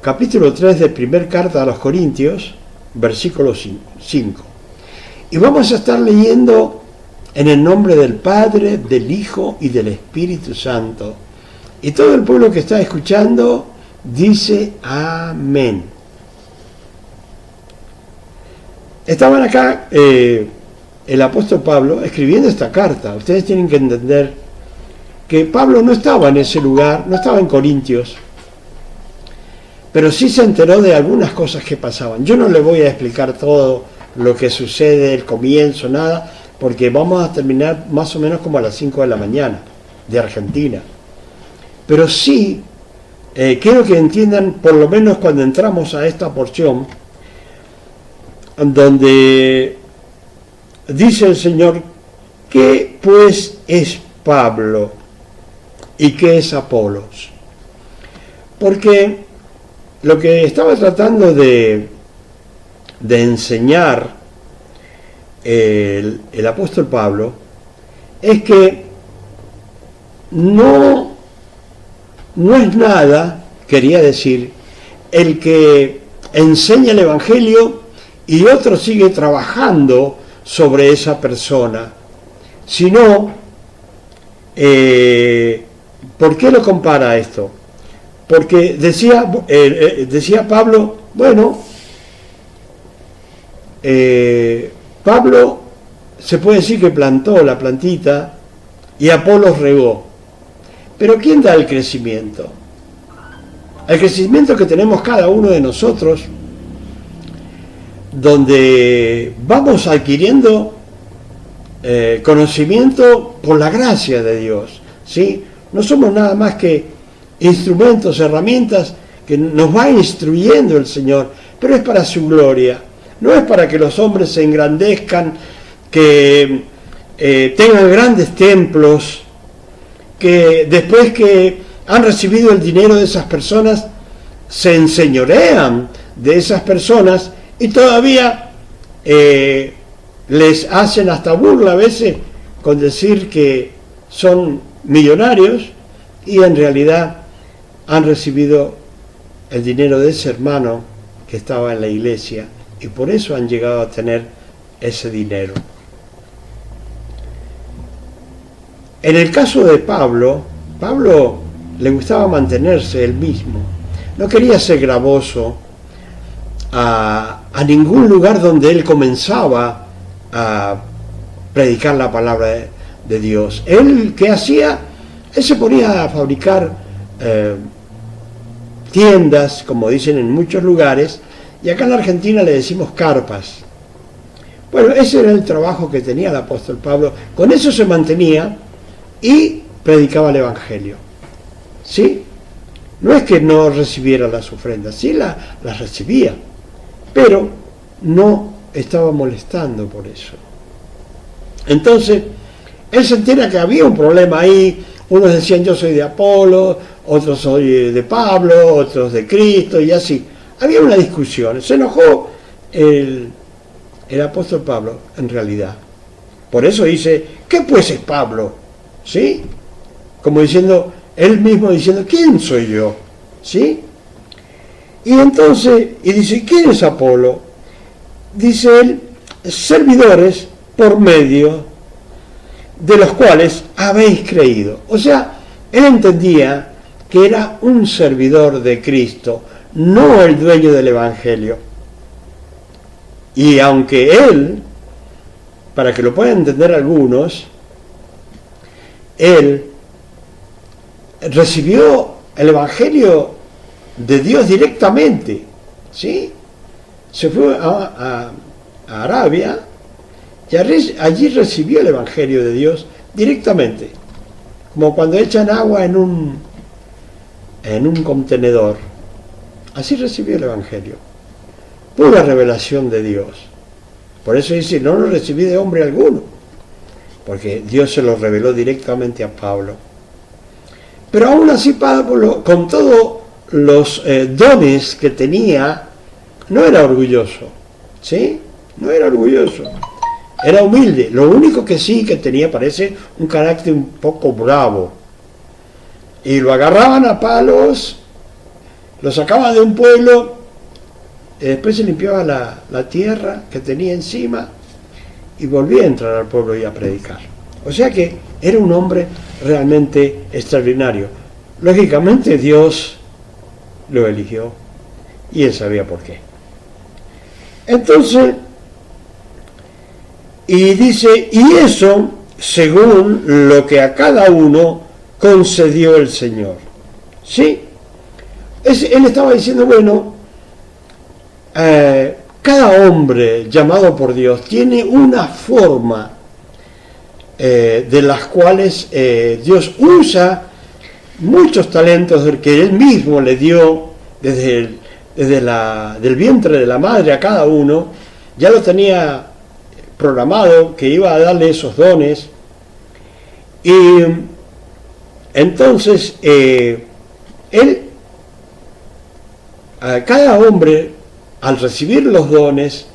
capítulo 3 de primer carta a los Corintios, versículo 5. Y vamos a estar leyendo en el nombre del Padre, del Hijo y del Espíritu Santo. Y todo el pueblo que está escuchando dice amén. Estaban acá el apóstol Pablo escribiendo esta carta. Ustedes tienen que entender que Pablo no estaba en ese lugar, no estaba en Corintios, pero sí se enteró de algunas cosas que pasaban. Yo no le voy a explicar todo lo que sucede, el comienzo, nada, porque vamos a terminar más o menos como a las 5 de la mañana de Argentina. Pero sí, quiero que entiendan, por lo menos cuando entramos a esta porción, donde dice el Señor, ¿qué pues es Pablo y qué es Apolos? Porque lo que estaba tratando de enseñar el apóstol Pablo es que no es nada, quería decir, el que enseña el Evangelio y otro sigue trabajando sobre esa persona, sino, ¿por qué lo compara esto? Porque decía Pablo, bueno, Pablo se puede decir que plantó la plantita y Apolos regó. Pero ¿quién da el crecimiento? El crecimiento que tenemos cada uno de nosotros, donde vamos adquiriendo conocimiento por la gracia de Dios, ¿sí? No somos nada más que instrumentos, herramientas que nos va instruyendo el Señor, pero es para su gloria, no es para que los hombres se engrandezcan, que tengan grandes templos, que después que han recibido el dinero de esas personas se enseñorean de esas personas y todavía les hacen hasta burla a veces con decir que son millonarios y en realidad han recibido el dinero de ese hermano que estaba en la iglesia y por eso han llegado a tener ese dinero. En el caso de Pablo le gustaba mantenerse él mismo, no quería ser gravoso a ningún lugar donde él comenzaba a predicar la palabra de Dios. Él, ¿qué hacía? Él se ponía a fabricar tiendas, como dicen en muchos lugares, y acá en la Argentina le decimos carpas. Bueno, ese era el trabajo que tenía el apóstol Pablo, con eso se mantenía y predicaba el Evangelio. ¿Sí? No es que no recibiera las ofrendas, sí las recibía, pero no estaba molestando por eso. Entonces, él se entera que había un problema ahí, unos decían yo soy de Apolo, otros soy de Pablo, otros de Cristo y así. Había una discusión, se enojó el apóstol Pablo en realidad. Por eso dice, ¿qué pues es Pablo? ¿Sí? Como diciendo, él mismo diciendo, ¿quién soy yo? ¿Sí? Y entonces, y dice, ¿quién es Apolo? Dice él, servidores por medio de los cuales habéis creído. O sea, él entendía que era un servidor de Cristo, no el dueño del Evangelio. Y aunque él, para que lo puedan entender algunos, él recibió el Evangelio de Dios directamente, ¿sí? Se fue a Arabia y allí recibió el Evangelio de Dios directamente, como cuando echan agua en un contenedor. Así recibió el Evangelio, pura revelación de Dios. Por eso dice, no lo recibí de hombre alguno, porque Dios se lo reveló directamente a Pablo. Pero aún así Pablo, con todos los dones que tenía, no era orgulloso, ¿sí? No era orgulloso, era humilde. Lo único que sí que tenía, parece, un carácter un poco bravo. Y lo agarraban a palos Lo sacaba de un pueblo, después se limpiaba la tierra que tenía encima y volvía a entrar al pueblo y a predicar. O sea que era un hombre realmente extraordinario. Lógicamente Dios lo eligió y él sabía por qué. Entonces, y dice, y eso según lo que a cada uno concedió el Señor. ¿Sí? Él estaba diciendo, bueno, cada hombre llamado por Dios tiene una forma de las cuales Dios usa muchos talentos que Él mismo le dio desde del vientre de la madre a cada uno. Ya lo tenía programado que iba a darle esos dones, y entonces cada hombre al recibir los dones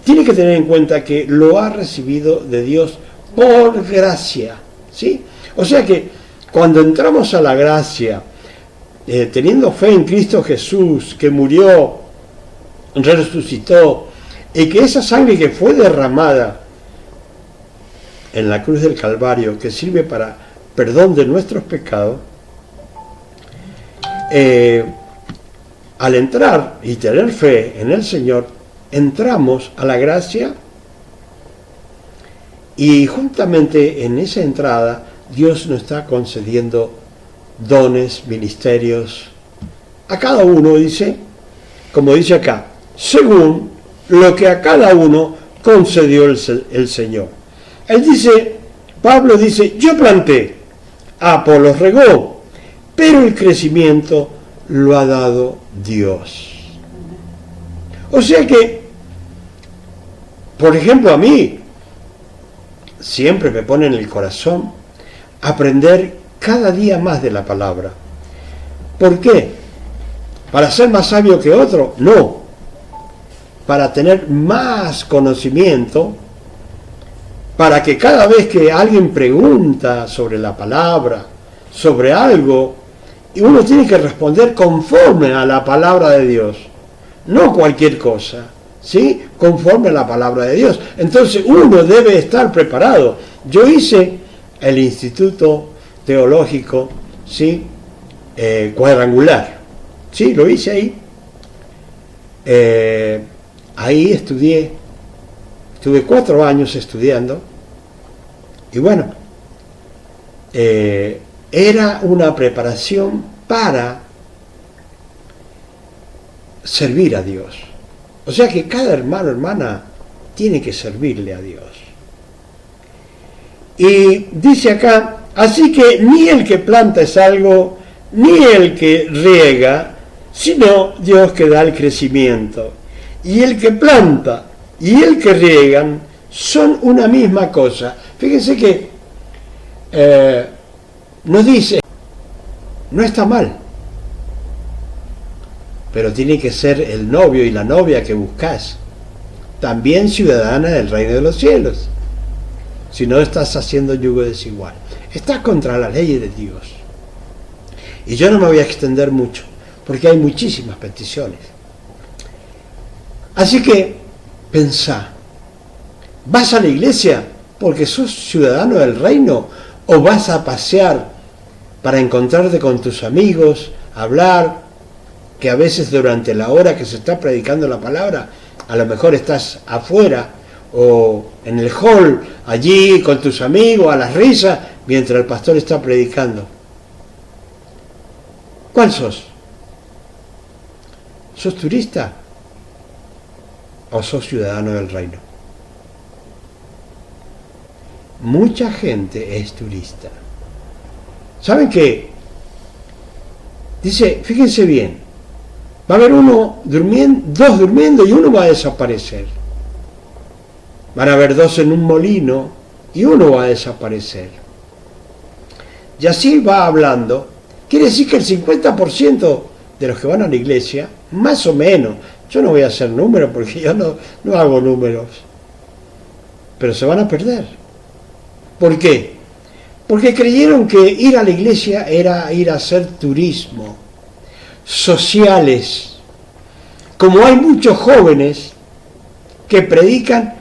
tiene que tener en cuenta que lo ha recibido de Dios por gracia, ¿sí? O sea que cuando entramos a la gracia, teniendo fe en Cristo Jesús, que murió, resucitó, y que esa sangre que fue derramada en la cruz del Calvario, que sirve para perdón de nuestros pecados, al entrar y tener fe en el Señor, entramos a la gracia, y juntamente en esa entrada Dios nos está concediendo dones, ministerios, a cada uno, dice, como dice acá, según lo que a cada uno concedió el Señor. Él dice, Pablo dice, yo planté, Apolos regó, pero el crecimiento lo ha dado Dios. O sea que, por ejemplo, a mí siempre me pone en el corazón aprender cada día más de la palabra. ¿Por qué? ¿Para ser más sabio que otro? No. Para tener más conocimiento, para que cada vez que alguien pregunta sobre la palabra, sobre algo, y uno tiene que responder conforme a la palabra de Dios, no cualquier cosa, ¿sí? Conforme a la palabra de Dios. Entonces uno debe estar preparado. Yo hice el Instituto Teológico, ¿sí? Cuadrangular, ¿sí? Lo hice ahí. Ahí estudié, estuve 4 años estudiando, y bueno, era una preparación para servir a Dios. O sea que cada hermano, hermana, tiene que servirle a Dios. Y dice acá, así que ni el que planta es algo, ni el que riega, sino Dios que da el crecimiento. Y el que planta y el que riegan son una misma cosa. Fíjense que nos dice, no está mal, pero tiene que ser el novio y la novia que buscas también ciudadana del reino de los cielos. Si no, estás haciendo yugo desigual. Estás contra las leyes de Dios. Y yo no me voy a extender mucho, porque hay muchísimas peticiones. Así que, pensá, ¿vas a la iglesia porque sos ciudadano del reino, o vas a pasear para encontrarte con tus amigos, hablar, que a veces durante la hora que se está predicando la palabra, a lo mejor estás afuera o en el hall, allí con tus amigos, a las risas, mientras el pastor está predicando? ¿Cuál sos? ¿Sos turista o sos ciudadano del reino? Mucha gente es turista. ¿Saben qué? Dice, fíjense bien, va a haber dos durmiendo y uno va a desaparecer. Van a haber 2 en un molino y uno va a desaparecer. Y así va hablando. Quiere decir que el 50% de los que van a la iglesia, más o menos, yo no voy a hacer números porque yo no hago números, pero se van a perder. ¿Por qué? Porque creyeron que ir a la iglesia era ir a hacer turismo. sociales. Como hay muchos jóvenes que predican,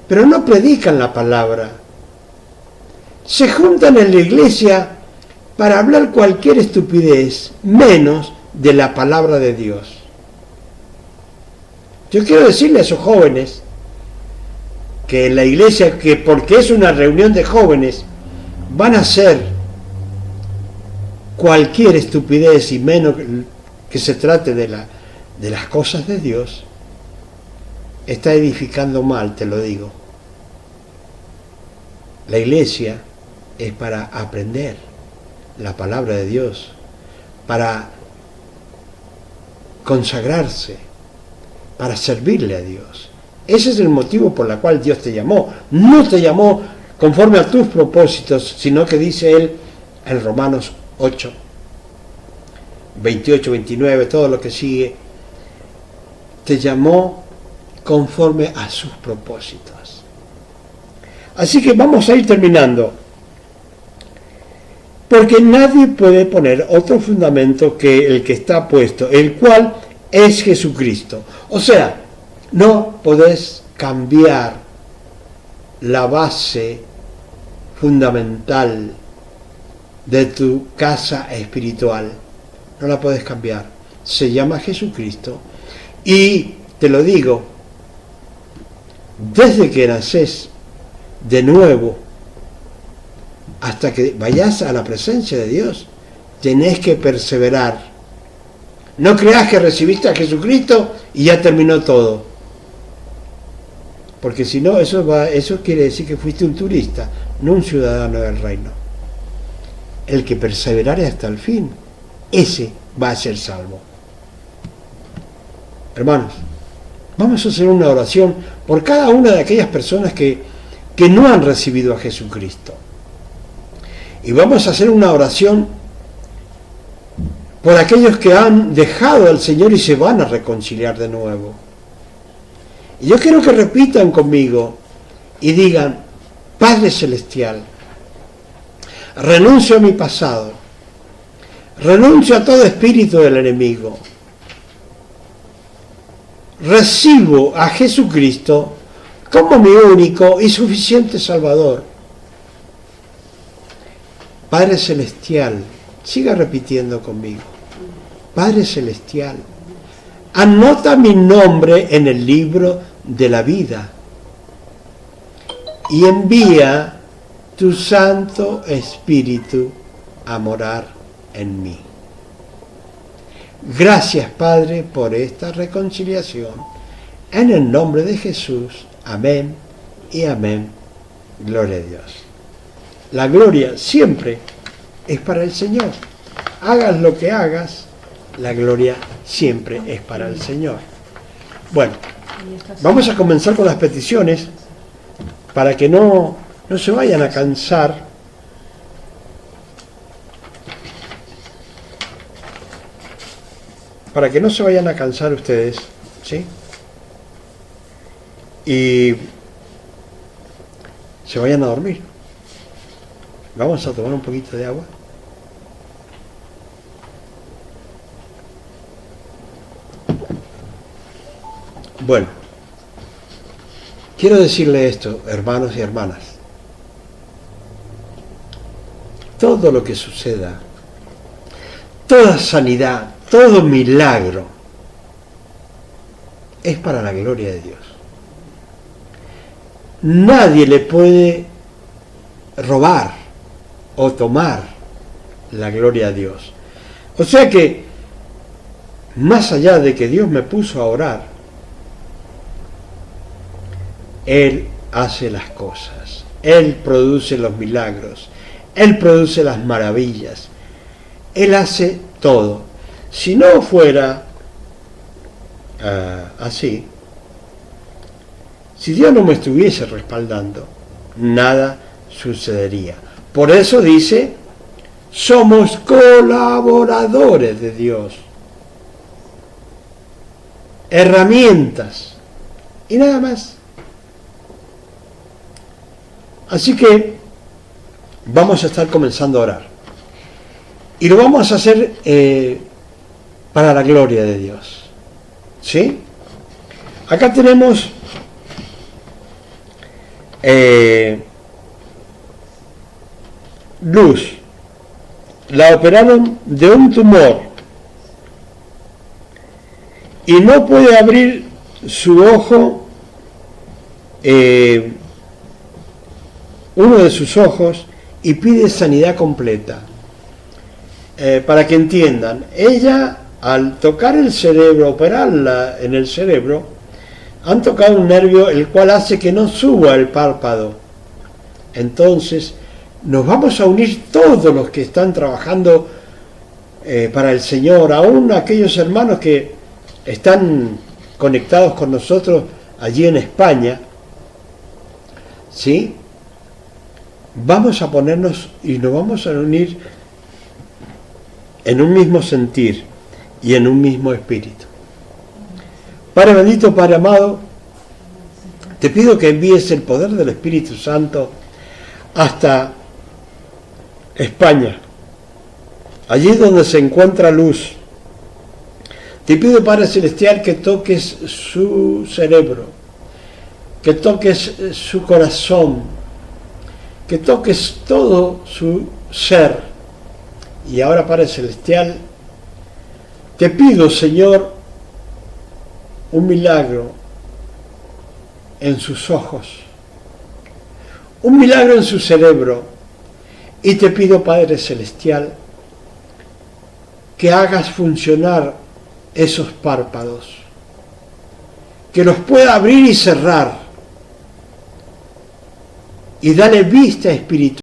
pero no predican la palabra. Se juntan en la iglesia para hablar cualquier estupidez, menos de la palabra de Dios. Yo quiero decirle a esos jóvenes que en la iglesia, que porque es una reunión de jóvenes, van a hacer cualquier estupidez y menos que se trate de las cosas de Dios, está edificando mal, te lo digo. La iglesia es para aprender la palabra de Dios, para consagrarse, para servirle a Dios. Ese es el motivo por el cual Dios te llamó. No te llamó conforme a tus propósitos, sino que dice Él en Romanos 8, 28, 29, todo lo que sigue, te llamó conforme a sus propósitos. Así que vamos a ir terminando, porque nadie puede poner otro fundamento que el que está puesto, el cual es Jesucristo. O sea, no podés cambiar la base fundamental de tu casa espiritual. No la podés cambiar. Se llama Jesucristo. Y te lo digo, desde que nacés de nuevo hasta que vayas a la presencia de Dios, tenés que perseverar. No creas que recibiste a Jesucristo y ya terminó todo. Porque si no, eso quiere decir que fuiste un turista, no un ciudadano del reino. El que perseverare hasta el fin, ese va a ser salvo. Hermanos, vamos a hacer una oración por cada una de aquellas personas que no han recibido a Jesucristo. Y vamos a hacer una oración por aquellos que han dejado al Señor y se van a reconciliar de nuevo. Y yo quiero que repitan conmigo y digan: Padre Celestial, renuncio a mi pasado, renuncio a todo espíritu del enemigo, recibo a Jesucristo como mi único y suficiente Salvador. Padre Celestial, siga repitiendo conmigo: Padre Celestial, anota mi nombre en el libro de la vida y envía tu Santo Espíritu a morar en mí. Gracias, Padre, por esta reconciliación. En el nombre de Jesús. Amén y amén. Gloria a Dios. La gloria siempre es para el Señor. Hagas lo que hagas, la gloria siempre es para el Señor. Bueno, vamos a comenzar con las peticiones para que no se vayan a cansar. Para que no se vayan a cansar ustedes, ¿sí? Y se vayan a dormir. Vamos a tomar un poquito de agua. Bueno, quiero decirle esto, hermanos y hermanas. Todo lo que suceda, toda sanidad, todo milagro, es para la gloria de Dios. Nadie le puede robar o tomar la gloria a Dios. O sea que, más allá de que Dios me puso a orar, Él hace las cosas, Él produce los milagros, Él produce las maravillas, Él hace todo. Si no fuera así, si Dios no me estuviese respaldando, nada sucedería. Por eso dice, somos colaboradores de Dios, herramientas y nada más. Así que vamos a estar comenzando a orar. Y lo vamos a hacer para la gloria de Dios. ¿Sí? Acá tenemos Luz. La operaron de un tumor y no puede abrir su ojo, uno de sus ojos, y pide sanidad completa. Para que entiendan, ella al tocar el cerebro, operarla en el cerebro, han tocado un nervio el cual hace que no suba el párpado. Entonces nos vamos a unir todos los que están trabajando para el Señor, aún aquellos hermanos que están conectados con nosotros allí en España, ¿sí? Vamos a ponernos y nos vamos a unir en un mismo sentir y en un mismo espíritu. Padre bendito, Padre amado, te pido que envíes el poder del Espíritu Santo hasta España, allí donde se encuentra Luz. Te pido, Padre Celestial, que toques su cerebro, que toques su corazón, que toques todo su ser. Y ahora, Padre Celestial, te pido, Señor, un milagro en sus ojos, un milagro en su cerebro. Y te pido, Padre Celestial, que hagas funcionar esos párpados, que los pueda abrir y cerrar, y dale vista espiritual.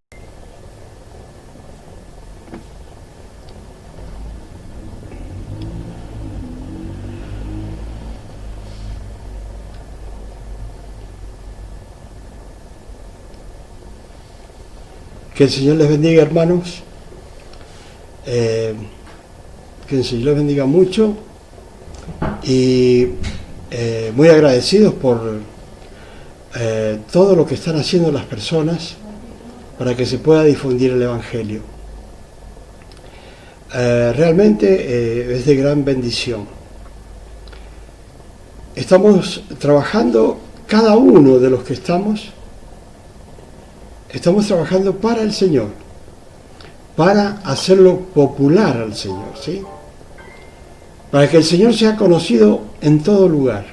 Que el Señor les bendiga, hermanos, que el Señor les bendiga mucho, y muy agradecidos por todo lo que están haciendo las personas para que se pueda difundir el Evangelio. Realmente es de gran bendición. Estamos trabajando, cada uno de los que estamos trabajando para el Señor, para hacerlo popular al Señor, ¿sí? Para que el Señor sea conocido en todo lugar.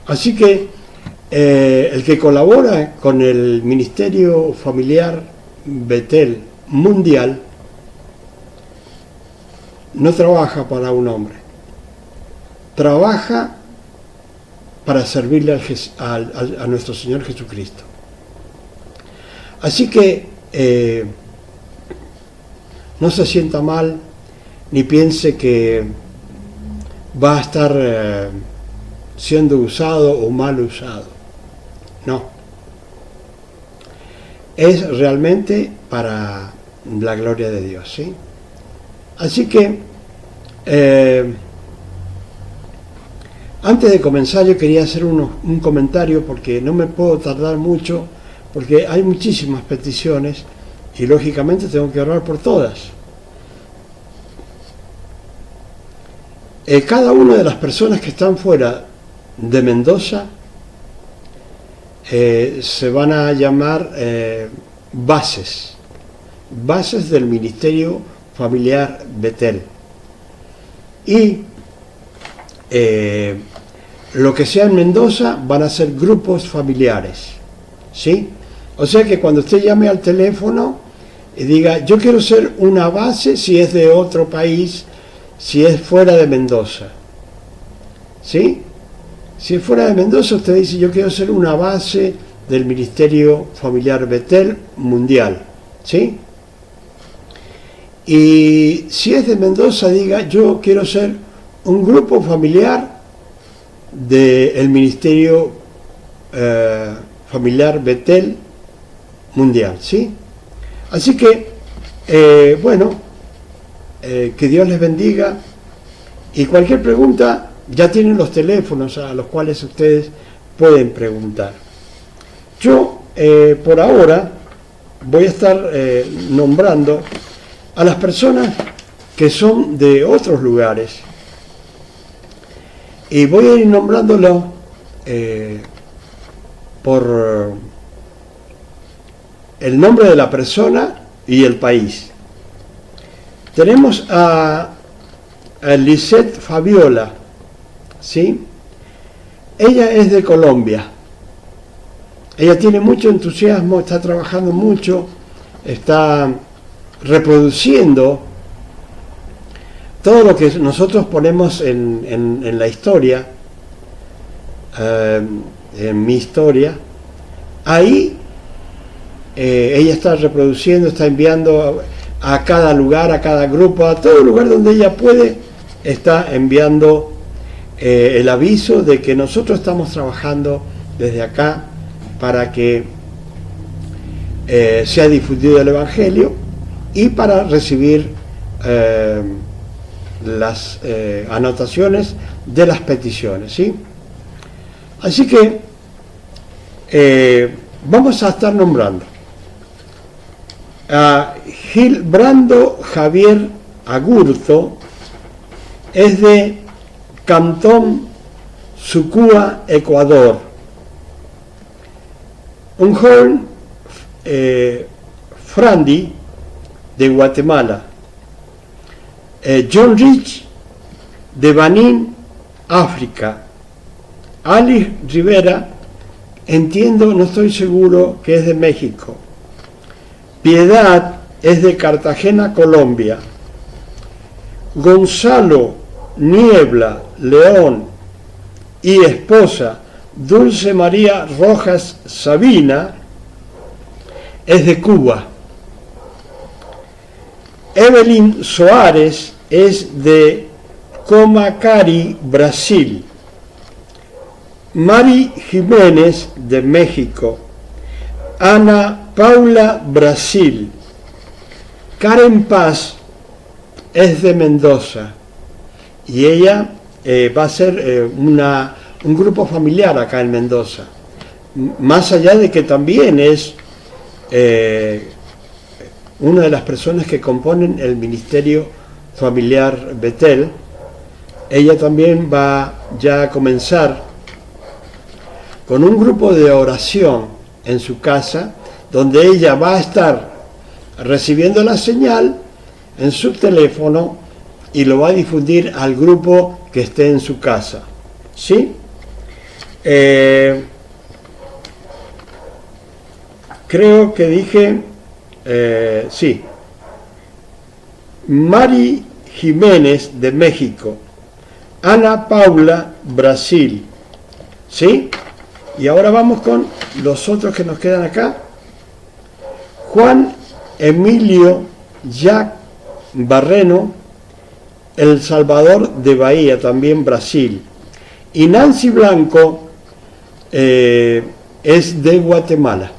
Así que el que colabora con el Ministerio Familiar Betel Mundial no trabaja para un hombre, trabaja para servirle a nuestro Señor Jesucristo. Así que no se sienta mal, ni piense que va a estar siendo usado o mal usado. No. Es realmente para la gloria de Dios, ¿sí? Así que, antes de comenzar, yo quería hacer un comentario, porque no me puedo tardar mucho, porque hay muchísimas peticiones y lógicamente tengo que orar por todas. Cada una de las personas que están fuera de Mendoza se van a llamar bases del Ministerio Familiar Betel. Y lo que sea en Mendoza van a ser grupos familiares, ¿sí? O sea que cuando usted llame al teléfono y diga, yo quiero ser una base, si es de otro país, si es fuera de Mendoza, ¿sí? Si es fuera de Mendoza, usted dice, yo quiero ser una base del Ministerio Familiar Betel Mundial, ¿sí? Y si es de Mendoza, diga, yo quiero ser un grupo familiar del Ministerio Familiar Betel Mundial, ¿sí? Así que, que Dios les bendiga, y cualquier pregunta, ya tienen los teléfonos a los cuales ustedes pueden preguntar. Yo, por ahora, voy a estar nombrando a las personas que son de otros lugares. Y voy a ir nombrándolo por el nombre de la persona y el país. Tenemos a Lisette Fabiola, ¿sí? Ella es de Colombia. Ella tiene mucho entusiasmo, está trabajando mucho, está reproduciendo todo lo que nosotros ponemos en la historia, en mi historia. Ahí ella está reproduciendo, está enviando a cada lugar, a cada grupo, a todo lugar donde ella puede, está enviando el aviso de que nosotros estamos trabajando desde acá para que sea difundido el Evangelio y para recibir las anotaciones de las peticiones, ¿sí? Así que vamos a estar nombrando a Gilbrando Javier Agurto, es de Cantón Sucúa, Ecuador. Un joven Frandi, de Guatemala. John Rich, de Benín, África. Alice Rivera, entiendo, no estoy seguro, que es de México. Piedad es de Cartagena, Colombia. Gonzalo Niebla León y esposa Dulce María Rojas Sabina es de Cuba. Evelyn Soares es de Comacari, Brasil. Mari Jiménez, de México. Ana Paula, Brasil. Karen Paz es de Mendoza y ella va a ser un grupo familiar acá en Mendoza, más allá de que también es una de las personas que componen el Ministerio Familiar Betel. Ella también va ya a comenzar con un grupo de oración en su casa, donde ella va a estar recibiendo la señal en su teléfono y lo va a difundir al grupo que esté en su casa, ¿sí? Creo que dije, sí, Mari Jiménez, de México. Ana Paula, Brasil, ¿sí? Y ahora vamos con los otros que nos quedan acá. Juan Emilio Jack Barreno, El Salvador de Bahía, también Brasil. Y Nancy Blanco es de Guatemala.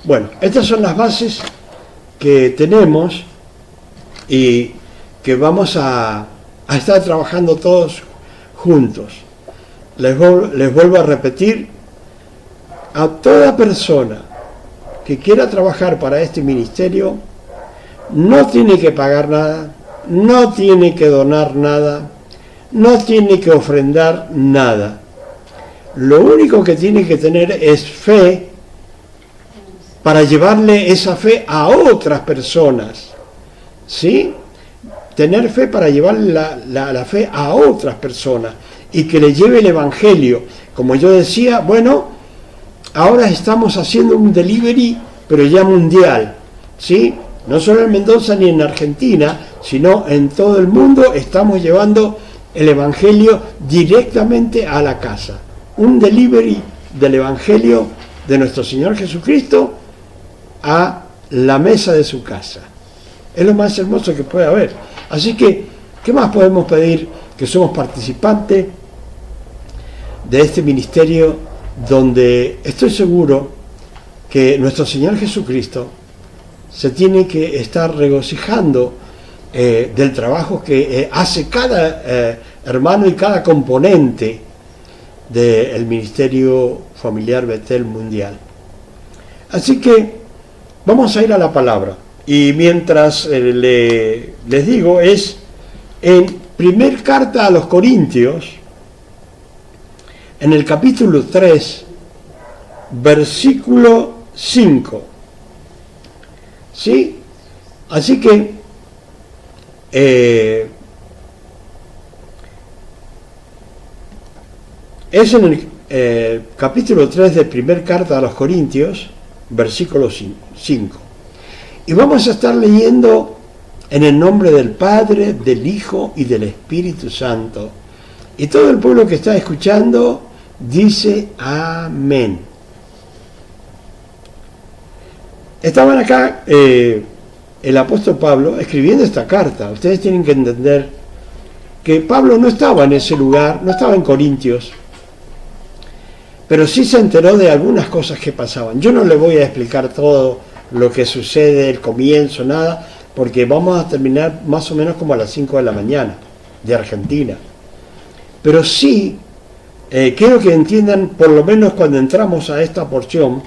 Bueno, estas son las bases que tenemos y que vamos a estar trabajando todos juntos. Les vuelvo a repetir, a toda persona que quiera trabajar para este ministerio no tiene que pagar nada, no tiene que donar nada, no tiene que ofrendar nada. Lo único que tiene que tener es fe para llevarle esa fe a otras personas, ¿sí? Tener fe para llevarle la fe a otras personas y que le lleve el Evangelio. Como yo decía, bueno, ahora estamos haciendo un delivery, pero ya mundial, ¿sí? No solo en Mendoza ni en Argentina, sino en todo el mundo estamos llevando el Evangelio directamente a la casa. Un delivery del Evangelio de nuestro Señor Jesucristo a la mesa de su casa. Es lo más hermoso que puede haber. Así que, ¿qué más podemos pedir? Que somos participantes de este ministerio donde estoy seguro que nuestro Señor Jesucristo se tiene que estar regocijando del trabajo que hace cada hermano y cada componente del Ministerio Familiar Betel Mundial. Así que vamos a ir a la palabra. Y mientras les digo, es en primer carta a los Corintios, en el capítulo 3, versículo 5. ¿Sí? Así que es en el capítulo 3 de primer carta a los Corintios, versículo 5. Y vamos a estar leyendo en el nombre del Padre, del Hijo y del Espíritu Santo. Y todo el pueblo que está escuchando dice amén. Estaban acá el apóstol Pablo escribiendo esta carta. Ustedes tienen que entender que Pablo no estaba en ese lugar, no estaba en Corintios, pero sí se enteró de algunas cosas que pasaban. Yo no le voy a explicar todo lo que sucede, el comienzo, nada, porque vamos a terminar más o menos como a las 5 de la mañana de Argentina. Pero sí, quiero que entiendan, por lo menos cuando entramos a esta porción,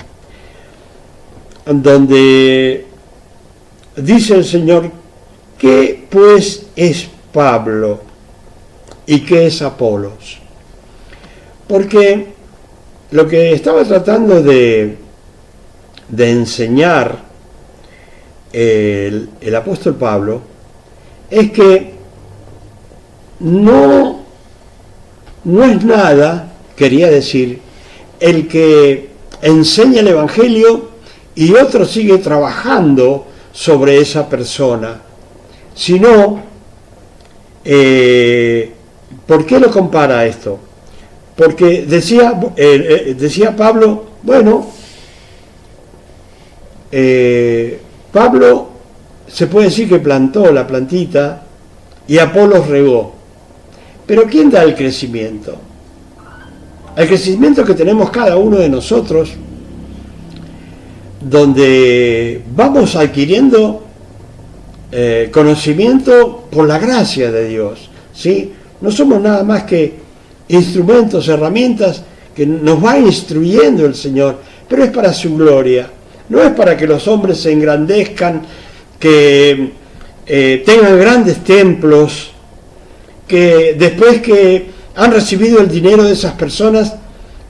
donde dice el Señor, ¿qué pues es Pablo y qué es Apolos? Porque lo que estaba tratando de enseñar el apóstol Pablo es que no es nada, quería decir, el que enseña el Evangelio y otro sigue trabajando sobre esa persona, sino, ¿por qué lo compara esto? Porque decía Pablo, bueno, Pablo se puede decir que plantó la plantita y Apolos regó. Pero ¿quién da el crecimiento? El crecimiento que tenemos cada uno de nosotros, donde vamos adquiriendo conocimiento por la gracia de Dios, ¿sí? No somos nada más que instrumentos, herramientas que nos va instruyendo el Señor, pero es para su gloria. No es para que los hombres se engrandezcan, que tengan grandes templos, que después que han recibido el dinero de esas personas,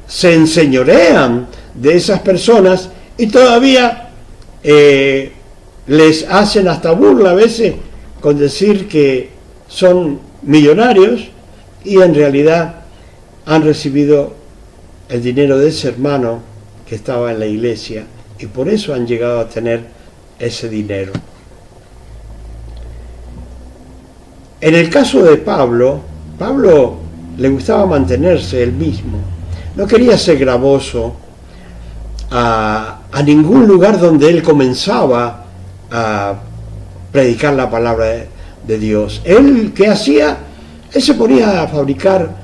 se enseñorean de esas personas y todavía les hacen hasta burla a veces con decir que son millonarios y en realidad han recibido el dinero de ese hermano que estaba en la iglesia y por eso han llegado a tener ese dinero. En el caso de Pablo le gustaba mantenerse él mismo, no quería ser gravoso a ningún lugar donde él comenzaba a predicar la palabra de Dios. Él, ¿qué hacía? Él se ponía a fabricar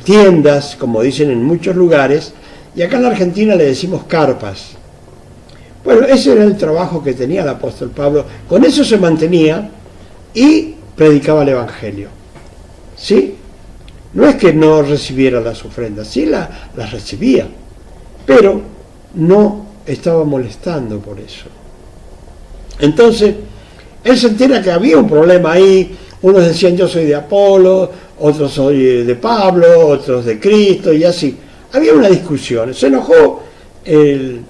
tiendas, como dicen en muchos lugares, y acá en la Argentina le decimos carpas. Bueno, ese era el trabajo que tenía el apóstol Pablo, con eso se mantenía y predicaba el Evangelio. ¿Sí? No es que no recibiera las ofrendas, sí las recibía, pero no estaba molestando por eso. Entonces, él se entera que había un problema ahí. Unos decían yo soy de Apolo, otros soy de Pablo, otros de Cristo y así. Había una discusión. Se enojó el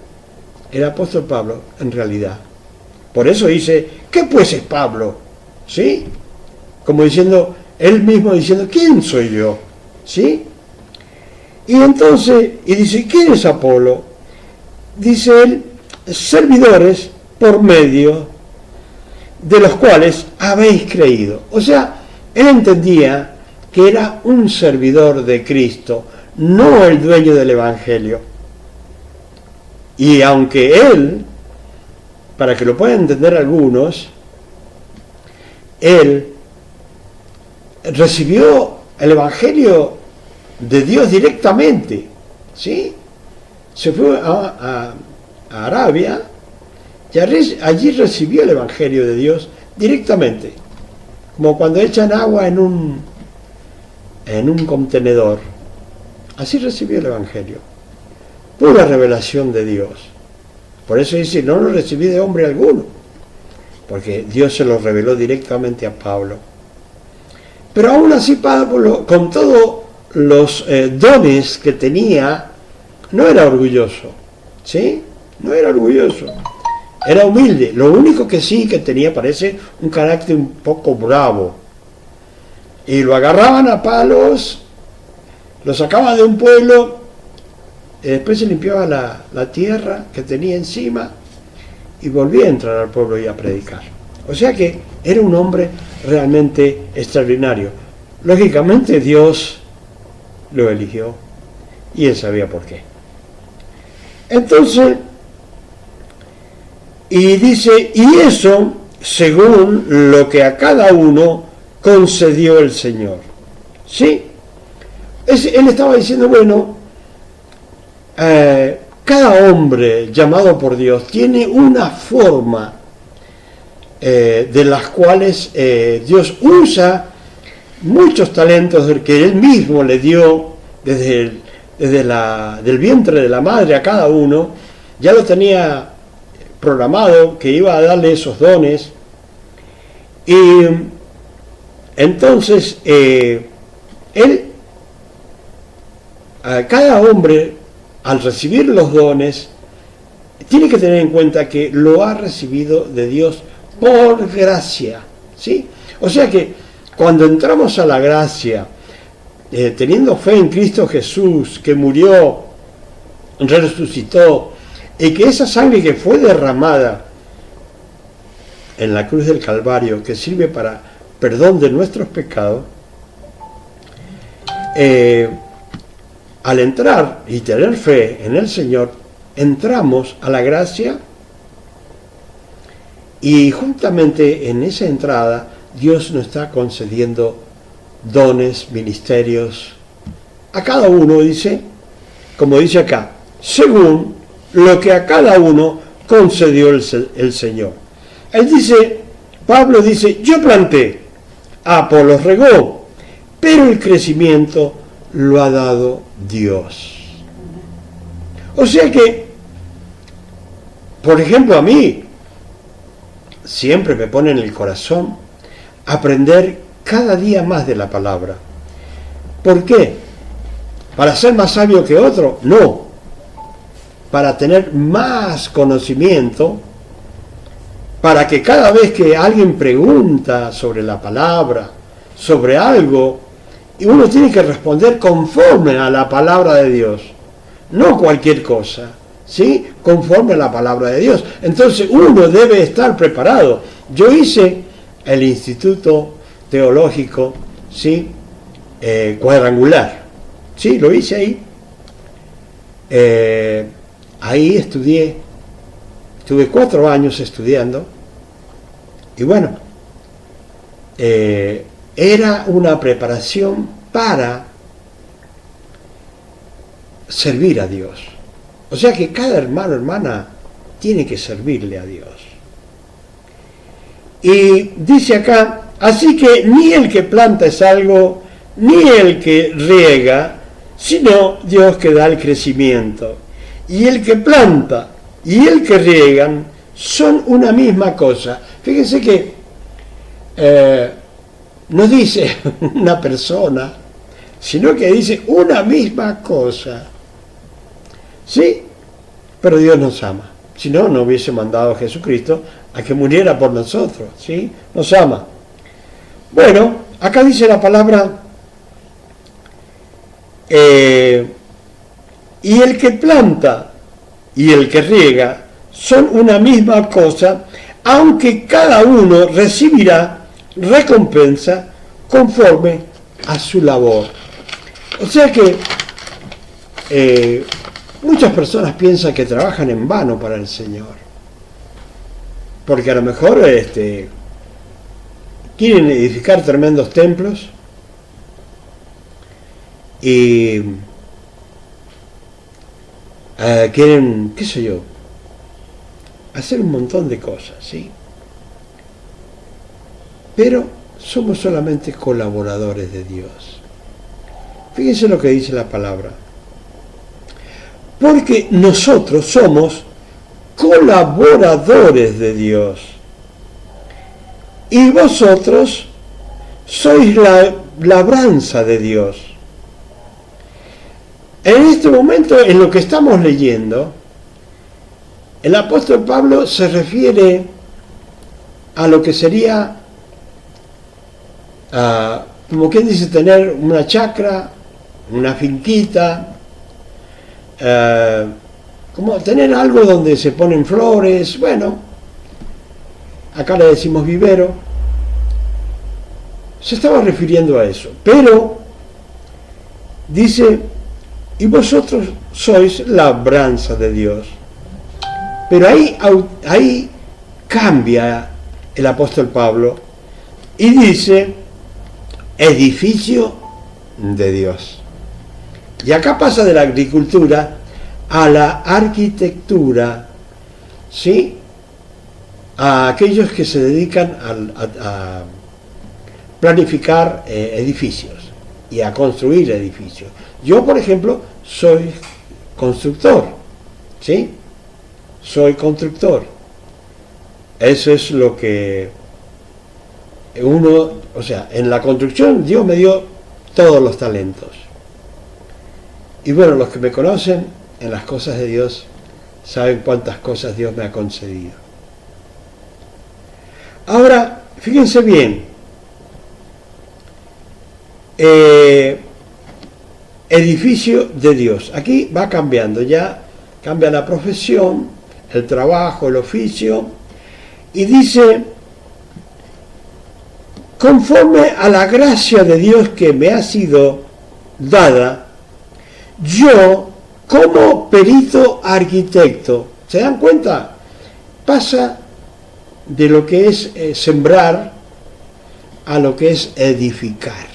apóstol Pablo en realidad. Por eso dice, ¿qué pues es Pablo? ¿Sí? Como diciendo, él mismo diciendo, ¿quién soy yo? ¿Sí? Y entonces, y dice, ¿quién es Apolo? Dice él, servidores por medio de los cuales habéis creído. O sea, él entendía que era un servidor de Cristo, no el dueño del Evangelio. Y aunque él, para que lo puedan entender algunos, él recibió el Evangelio de Dios directamente, ¿sí? Se fue a Arabia y allí recibió el Evangelio de Dios directamente, como cuando echan agua en un contenedor. Así recibió el Evangelio, pura revelación de Dios. Por eso dice, no lo recibí de hombre alguno, porque Dios se lo reveló directamente a Pablo. Pero aún así Pablo, con todos los dones que tenía, no era orgulloso, ¿sí? No era orgulloso, era humilde. Lo único que sí que tenía, parece, un carácter un poco bravo. Y lo agarraban a palos, lo sacaban de un pueblo, y después se limpiaba la tierra que tenía encima y volvía a entrar al pueblo y a predicar. O sea que era un hombre realmente extraordinario. Lógicamente Dios lo eligió y él sabía por qué. Entonces, y dice, y eso según lo que a cada uno concedió el Señor. ¿Sí? Él estaba diciendo, bueno, cada hombre llamado por Dios tiene una forma de las cuales Dios usa muchos talentos que Él mismo le dio desde del vientre de la madre a cada uno. Ya lo tenía programado que iba a darle esos dones, y entonces cada hombre al recibir los dones tiene que tener en cuenta que lo ha recibido de Dios por gracia, ¿sí? O sea que cuando entramos a la gracia, teniendo fe en Cristo Jesús, que murió, resucitó, y que esa sangre que fue derramada en la cruz del Calvario, que sirve para perdón de nuestros pecados, al entrar y tener fe en el Señor, entramos a la gracia, y juntamente en esa entrada Dios nos está concediendo dones, ministerios, a cada uno, dice, como dice acá, según lo que a cada uno concedió el Señor. Él dice, Pablo dice, yo planté, Apolos regó, pero el crecimiento lo ha dado Dios. O sea que, por ejemplo, a mí siempre me pone en el corazón aprender cada día más de la palabra. ¿Por qué? ¿Para ser más sabio que otro? No. Para tener más conocimiento, para que cada vez que alguien pregunta sobre la palabra, sobre algo, y uno tiene que responder conforme a la palabra de Dios, no cualquier cosa, ¿sí? Conforme a la palabra de Dios. Entonces uno debe estar preparado. Yo hice el Instituto Teológico, ¿sí? Cuadrangular, ¿sí? Lo hice ahí. Ahí estudié, estuve 4 años estudiando, y bueno, era una preparación para servir a Dios. O sea que cada hermano, hermana, tiene que servirle a Dios. Y dice acá, así que ni el que planta es algo, ni el que riega, sino Dios que da el crecimiento. Y el que planta y el que riegan son una misma cosa. Fíjense que no dice una persona, sino que dice una misma cosa. ¿Sí? Pero Dios nos ama. Si no, no hubiese mandado a Jesucristo a que muriera por nosotros. ¿Sí? Nos ama. Bueno, acá dice la palabra, y el que planta y el que riega son una misma cosa, aunque cada uno recibirá recompensa conforme a su labor. O sea que muchas personas piensan que trabajan en vano para el Señor, porque a lo mejor quieren edificar tremendos templos y quieren, qué sé yo, hacer un montón de cosas, ¿sí? Pero somos solamente colaboradores de Dios. Fíjense lo que dice la palabra. Porque nosotros somos colaboradores de Dios. Y vosotros sois la labranza de Dios. En este momento, en lo que estamos leyendo, el apóstol Pablo se refiere a lo que sería, como quien dice, tener una chacra, una finquita, como tener algo donde se ponen flores, bueno, acá le decimos vivero. Se estaba refiriendo a eso, pero dice, y vosotros sois la labranza de Dios. Pero ahí cambia el apóstol Pablo y dice, edificio de Dios. Y acá pasa de la agricultura a la arquitectura, ¿sí? A aquellos que se dedican a planificar edificios y a construir edificios. Yo, por ejemplo, soy constructor, ¿sí? Soy constructor. Eso es lo que o sea, en la construcción Dios me dio todos los talentos. Y bueno, los que me conocen en las cosas de Dios saben cuántas cosas Dios me ha concedido. Ahora, fíjense bien, edificio de Dios. Aquí va cambiando, ya cambia la profesión, el trabajo, el oficio, y dice, conforme a la gracia de Dios que me ha sido dada, yo como perito arquitecto, ¿se dan cuenta? Pasa de lo que es sembrar a lo que es edificar.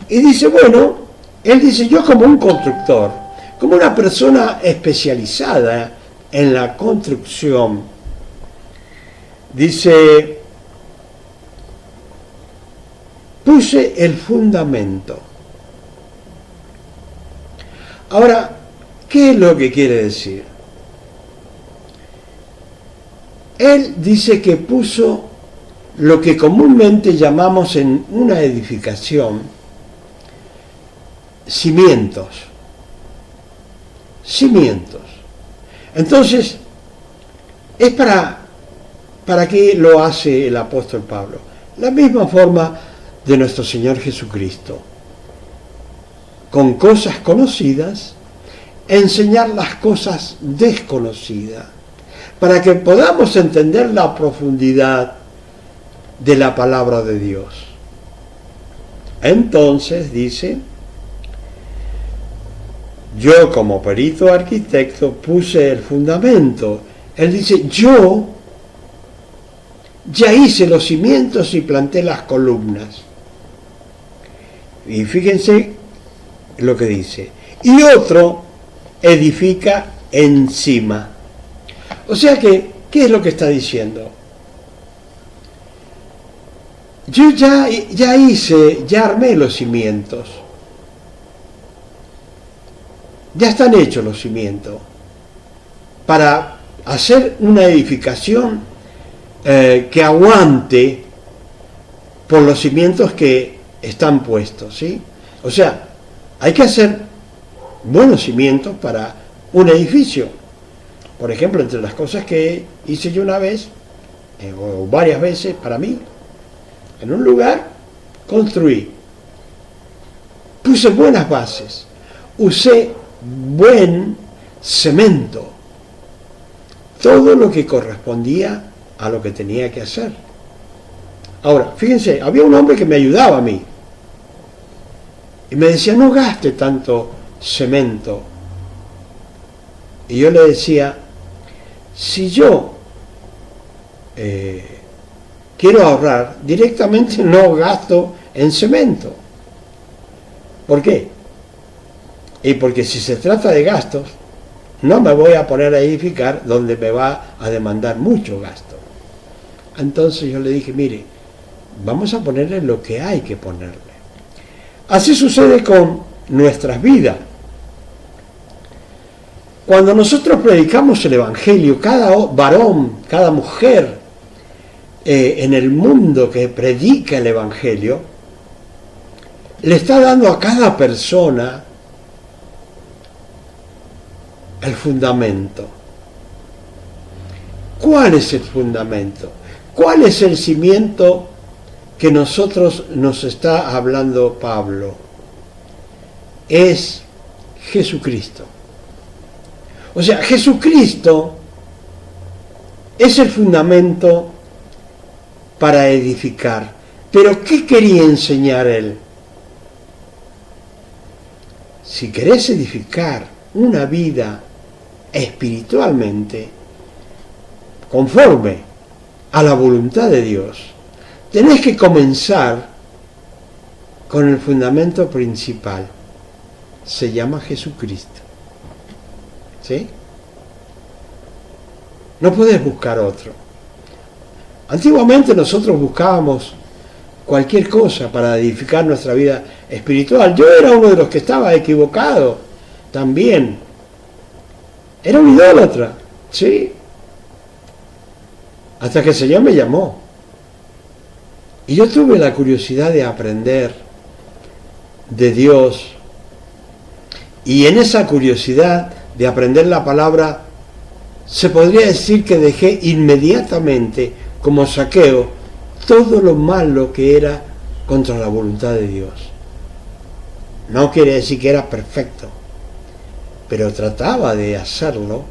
Y dice, bueno, él dice, yo como un constructor, como una persona especializada en la construcción, dice, puse el fundamento. Ahora, ¿qué es lo que quiere decir? Él dice que puso lo que comúnmente llamamos en una edificación cimientos. Entonces, es para qué lo hace el apóstol Pablo. La misma forma de nuestro Señor Jesucristo. Con cosas conocidas, enseñar las cosas desconocidas, para que podamos entender la profundidad de la palabra de Dios. Entonces dice, yo como perito arquitecto puse el fundamento. Él dice, yo ya hice los cimientos y planté las columnas. Y fíjense lo que dice. Y otro edifica encima. O sea que, ¿qué es lo que está diciendo? Yo ya armé los cimientos. Ya están hechos los cimientos. Para hacer una edificación que aguante por los cimientos que están puestos, ¿sí? O sea, hay que hacer buenos cimientos para un edificio. Por ejemplo, entre las cosas que hice yo una vez, o varias veces para mí, en un lugar, construí. Puse buenas bases. Usé buen cemento. Todo lo que correspondía a lo que tenía que hacer. Ahora, fíjense, había un hombre que me ayudaba a mí. Y me decía, no gaste tanto cemento. Y yo le decía, si yo quiero ahorrar, directamente no gasto en cemento. ¿Por qué? Y porque si se trata de gastos, no me voy a poner a edificar donde me va a demandar mucho gasto. Entonces yo le dije, mire, vamos a ponerle lo que hay que ponerle. Así sucede con nuestras vidas. Cuando nosotros predicamos el Evangelio, cada varón, cada mujer en el mundo que predica el Evangelio, le está dando a cada persona el fundamento. ¿Cuál es el fundamento? ¿Cuál es el cimiento que nos está hablando Pablo? Es Jesucristo. O sea, Jesucristo es el fundamento para edificar. Pero ¿qué quería enseñar él? Si querés edificar una vida espiritualmente conforme a la voluntad de Dios, tenés que comenzar con el fundamento principal. Se llama Jesucristo. ¿Sí? No podés buscar otro. Antiguamente nosotros buscábamos cualquier cosa para edificar nuestra vida espiritual. Yo era uno de los que estaba equivocado también. Era un idólatra, ¿sí? Hasta que el Señor me llamó. Y yo tuve la curiosidad de aprender de Dios. Y en esa curiosidad de aprender la palabra, se podría decir que dejé inmediatamente, como Zaqueo, todo lo malo que era contra la voluntad de Dios. No quiere decir que era perfecto, pero trataba de hacerlo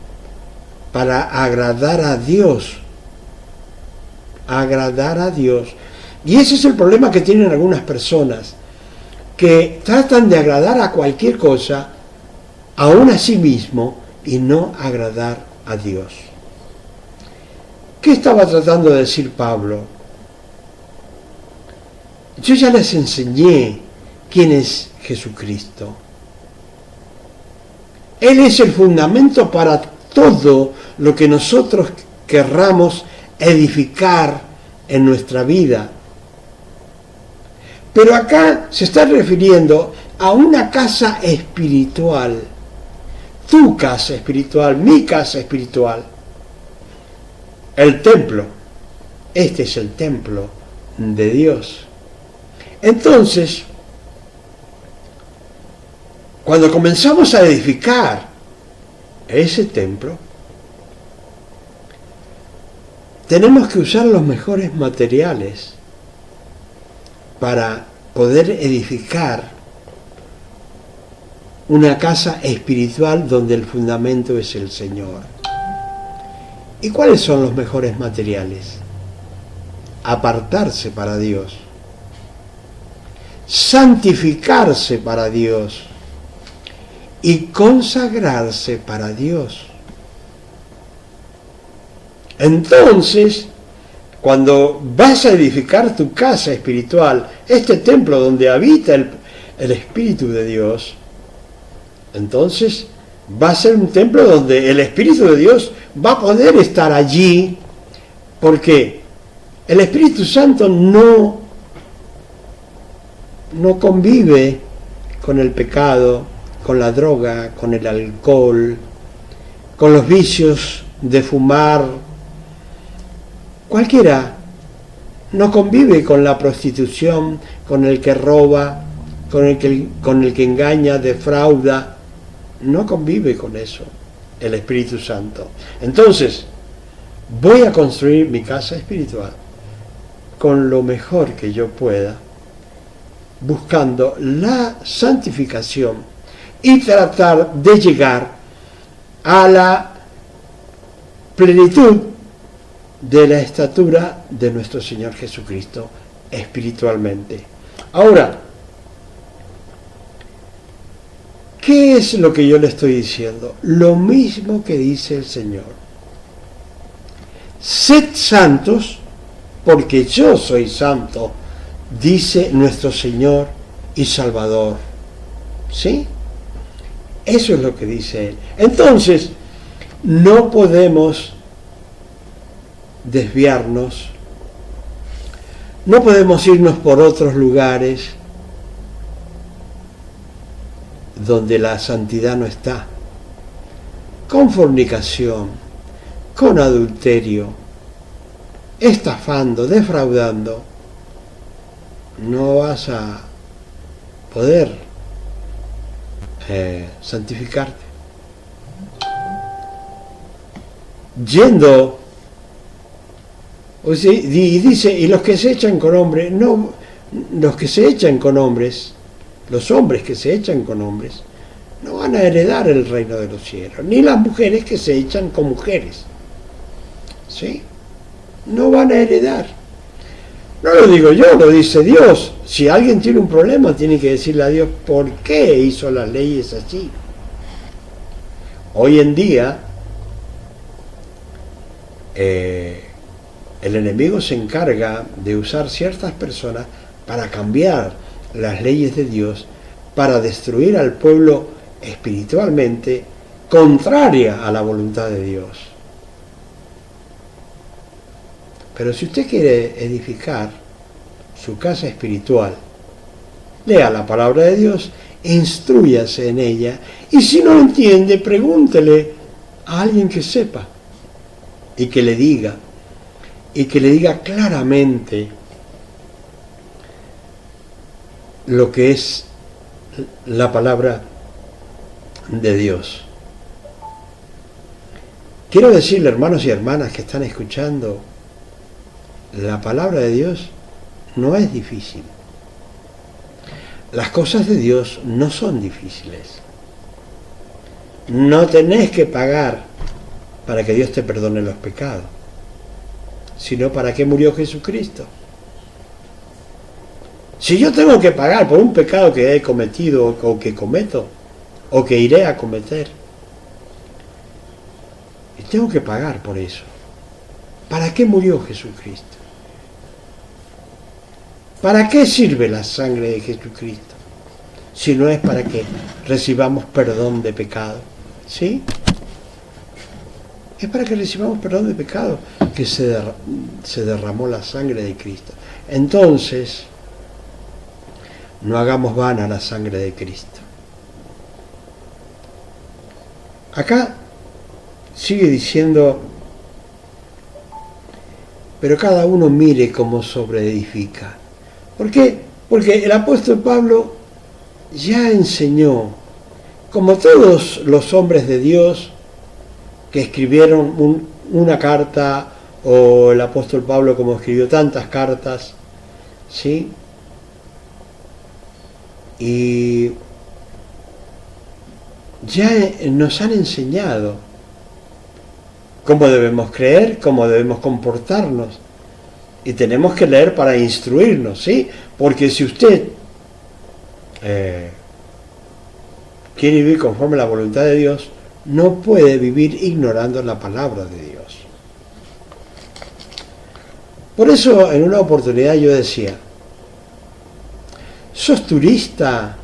para agradar a Dios. Agradar a Dios. Y ese es el problema que tienen algunas personas, que tratan de agradar a cualquier cosa, aún a sí mismo, y no agradar a Dios. ¿Qué estaba tratando de decir Pablo? Yo ya les enseñé quién es Jesucristo. Él es el fundamento para todo lo que nosotros querramos edificar en nuestra vida. Pero acá se está refiriendo a una casa espiritual. Tu casa espiritual, mi casa espiritual. El templo. Este es el templo de Dios. Entonces, cuando comenzamos a edificar ese templo, tenemos que usar los mejores materiales para poder edificar una casa espiritual donde el fundamento es el Señor. ¿Y cuáles son los mejores materiales? Apartarse para Dios, santificarse para Dios y consagrarse para Dios. Entonces, cuando vas a edificar tu casa espiritual, este templo donde habita el Espíritu de Dios, entonces va a ser un templo donde el Espíritu de Dios va a poder estar allí, porque el Espíritu Santo no convive con el pecado, con la droga, con el alcohol, con los vicios de fumar. Cualquiera no convive con la prostitución, con el que roba, con el que engaña, defrauda. No convive con eso el Espíritu Santo. Entonces, voy a construir mi casa espiritual con lo mejor que yo pueda, buscando la santificación y tratar de llegar a la plenitud de la estatura de nuestro Señor Jesucristo espiritualmente. Ahora, ¿qué es lo que yo le estoy diciendo? Lo mismo que dice el Señor. Sed santos, porque yo soy santo, dice nuestro Señor y Salvador. ¿Sí? Eso es lo que dice Él. Entonces, no podemos desviarnos, no podemos irnos por otros lugares donde la santidad no está. con fornicación, con adulterio, estafando, defraudando, no vas a poder santificarte. Yendo, y dice, y los que se echan con hombres, no, los que se echan con hombres, los hombres que se echan con hombres, no van a heredar el reino de los cielos, ni las mujeres que se echan con mujeres, ¿sí? No van a heredar. No lo digo yo, lo dice Dios. Si alguien tiene un problema, tiene que decirle a Dios por qué hizo las leyes así. Hoy en día, el enemigo se encarga de usar ciertas personas para cambiar las leyes de Dios, para destruir al pueblo espiritualmente, contraria a la voluntad de Dios. Pero si usted quiere edificar su casa espiritual, lea la palabra de Dios, instrúyase en ella, y si no entiende, pregúntele a alguien que sepa y que le diga claramente lo que es la palabra de Dios. Quiero decirle, hermanos y hermanas que están escuchando, la palabra de Dios no es difícil. Las cosas de Dios no son difíciles. No tenés que pagar para que Dios te perdone los pecados, sino para qué murió Jesucristo. Si yo tengo que pagar por un pecado que he cometido o que cometo o que iré a cometer, y tengo que pagar por eso, ¿para qué murió Jesucristo? ¿Para qué sirve la sangre de Jesucristo? Si no es para que recibamos perdón de pecado, ¿sí? Es para que recibamos perdón de pecado que se derramó la sangre de Cristo. Entonces, no hagamos vana la sangre de Cristo. Acá sigue diciendo, pero cada uno mire cómo sobreedifica. ¿Por qué? Porque el apóstol Pablo ya enseñó, como todos los hombres de Dios que escribieron una carta, o el apóstol Pablo como escribió tantas cartas, ¿sí? Y ya nos han enseñado cómo debemos creer, cómo debemos comportarnos. Y tenemos que leer para instruirnos, ¿sí? Porque si usted quiere vivir conforme a la voluntad de Dios, no puede vivir ignorando la palabra de Dios. Por eso, en una oportunidad yo decía, ¿sos turista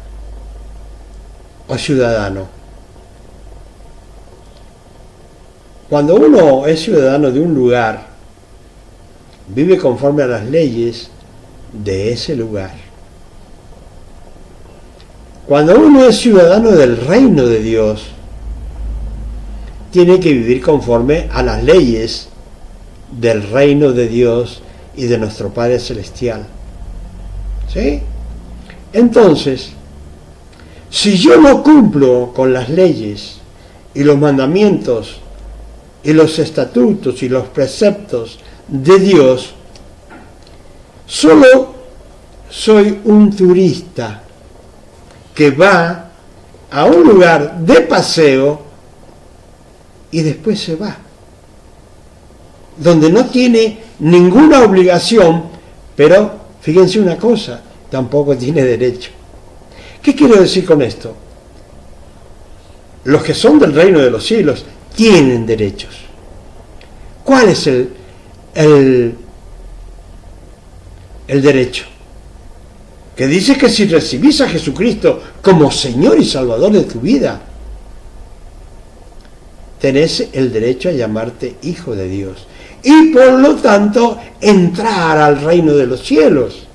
o ciudadano? Cuando uno es ciudadano de un lugar, vive conforme a las leyes de ese lugar. Cuando uno es ciudadano del reino de Dios, tiene que vivir conforme a las leyes del reino de Dios y de nuestro Padre Celestial. ¿Sí? Entonces, si yo no cumplo con las leyes y los mandamientos y los estatutos y los preceptos de Dios, solo soy un turista que va a un lugar de paseo y después se va, donde no tiene ninguna obligación, pero fíjense una cosa, tampoco tiene derecho. ¿Qué quiero decir con esto? Los que son del reino de los cielos tienen derechos. ¿Cuál es el derecho? Que dice que si recibís a Jesucristo como Señor y Salvador de tu vida, tenés el derecho a llamarte hijo de Dios y por lo tanto entrar al reino de los cielos.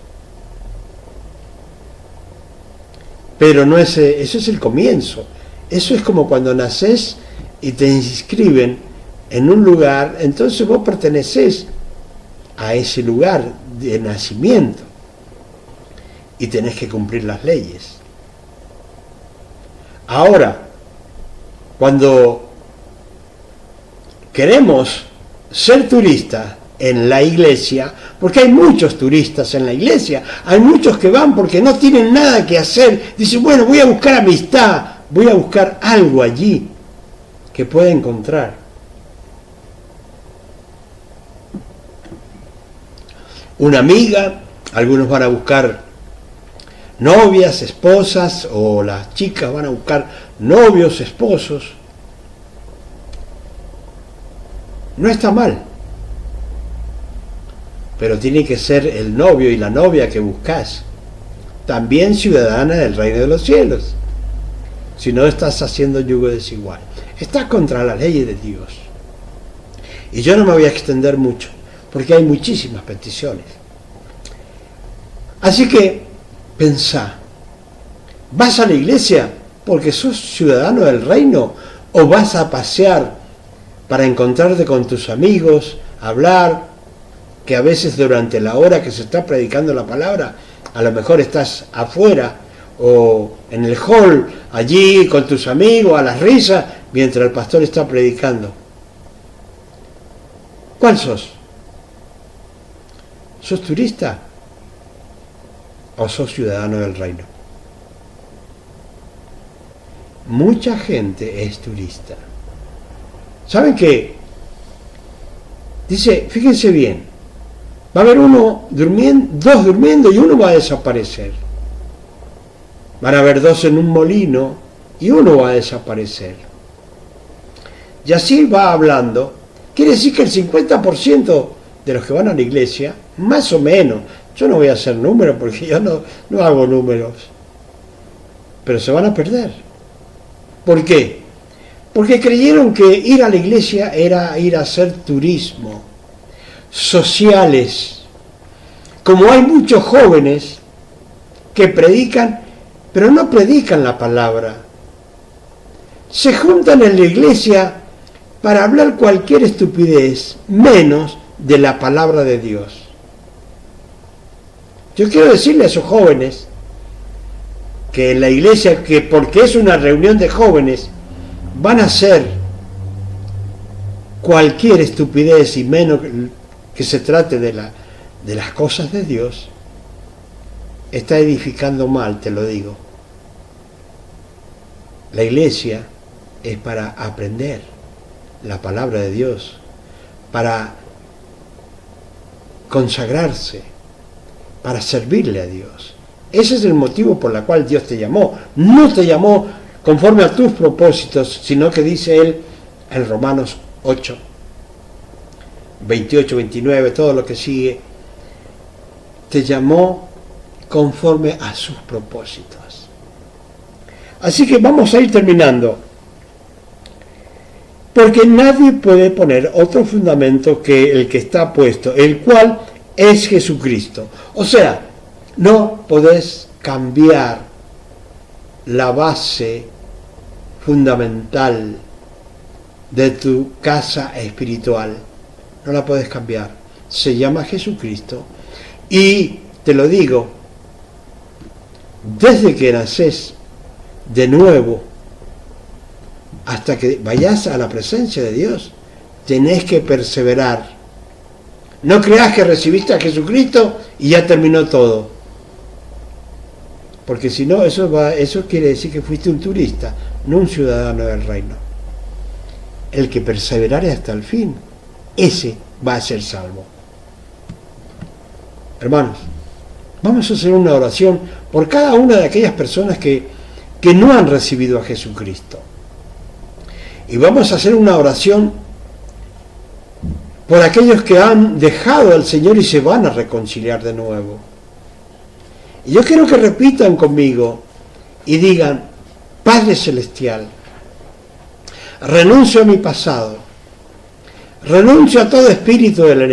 Pero no es, eso es el comienzo. Eso es como cuando nacés y te inscriben en un lugar, entonces vos pertenecés a ese lugar de nacimiento y tenés que cumplir las leyes. Ahora, cuando queremos ser turistas en la iglesia, porque hay muchos turistas en la iglesia, hay muchos que van porque no tienen nada que hacer, dicen, bueno, voy a buscar amistad, voy a buscar algo allí que pueda encontrar. Una amiga, algunos van a buscar novias, esposas, o las chicas van a buscar novios, esposos. No está mal, pero tiene que ser el novio y la novia que buscas también ciudadana del reino de los cielos. Si no, estás haciendo yugo desigual. Estás contra las leyes de Dios. Y yo no me voy a extender mucho, porque hay muchísimas peticiones. Así que, pensá, ¿vas a la iglesia porque sos ciudadano del reino? ¿O vas a pasear para encontrarte con tus amigos, hablar, que a veces durante la hora que se está predicando la palabra, a lo mejor estás afuera o en el hall, allí con tus amigos, a las risas, mientras el pastor está predicando? ¿Cuál sos? ¿Sos turista o sos ciudadano del reino? Mucha gente es turista. ¿Saben qué? Dice, fíjense bien, va a haber dos durmiendo y uno va a desaparecer. Van a haber dos en un molino y uno va a desaparecer. Y así va hablando. Quiere decir que el 50% de los que van a la iglesia, más o menos, yo no voy a hacer números porque yo no hago números, pero se van a perder. ¿Por qué? Porque creyeron que ir a la iglesia era ir a hacer turismo, sociales. Como hay muchos jóvenes que predican, pero no predican la palabra. Se juntan en la iglesia para hablar cualquier estupidez, menos de la palabra de Dios. Yo quiero decirle a esos jóvenes que en la iglesia, que porque es una reunión de jóvenes, van a hacer cualquier estupidez y menos que se trate de las cosas de Dios, está edificando mal, te lo digo. La iglesia es para aprender la palabra de Dios, para consagrarse, para servirle a Dios. Ese es el motivo por el cual Dios te llamó. No te llamó conforme a tus propósitos, sino que dice Él en Romanos 8, 28, 29, todo lo que sigue, te llamó conforme a sus propósitos. Así que vamos a ir terminando, porque nadie puede poner otro fundamento que el que está puesto, el cual es Jesucristo. O sea, no podés cambiar la base fundamental de tu casa espiritual. No la podés cambiar. Se llama Jesucristo. Y te lo digo, desde que nacés de nuevo hasta que vayas a la presencia de Dios, tenés que perseverar. No creas que recibiste a Jesucristo y ya terminó todo. Porque si no, eso quiere decir que fuiste un turista, no un ciudadano del reino. El que perseverare hasta el fin, ese va a ser salvo. Hermanos, vamos a hacer una oración por cada una de aquellas personas que no han recibido a Jesucristo. Y vamos a hacer una oración por aquellos que han dejado al Señor y se van a reconciliar de nuevo. Y yo quiero que repitan conmigo y digan: Padre Celestial, renuncio a mi pasado, renuncio a todo espíritu del enemigo.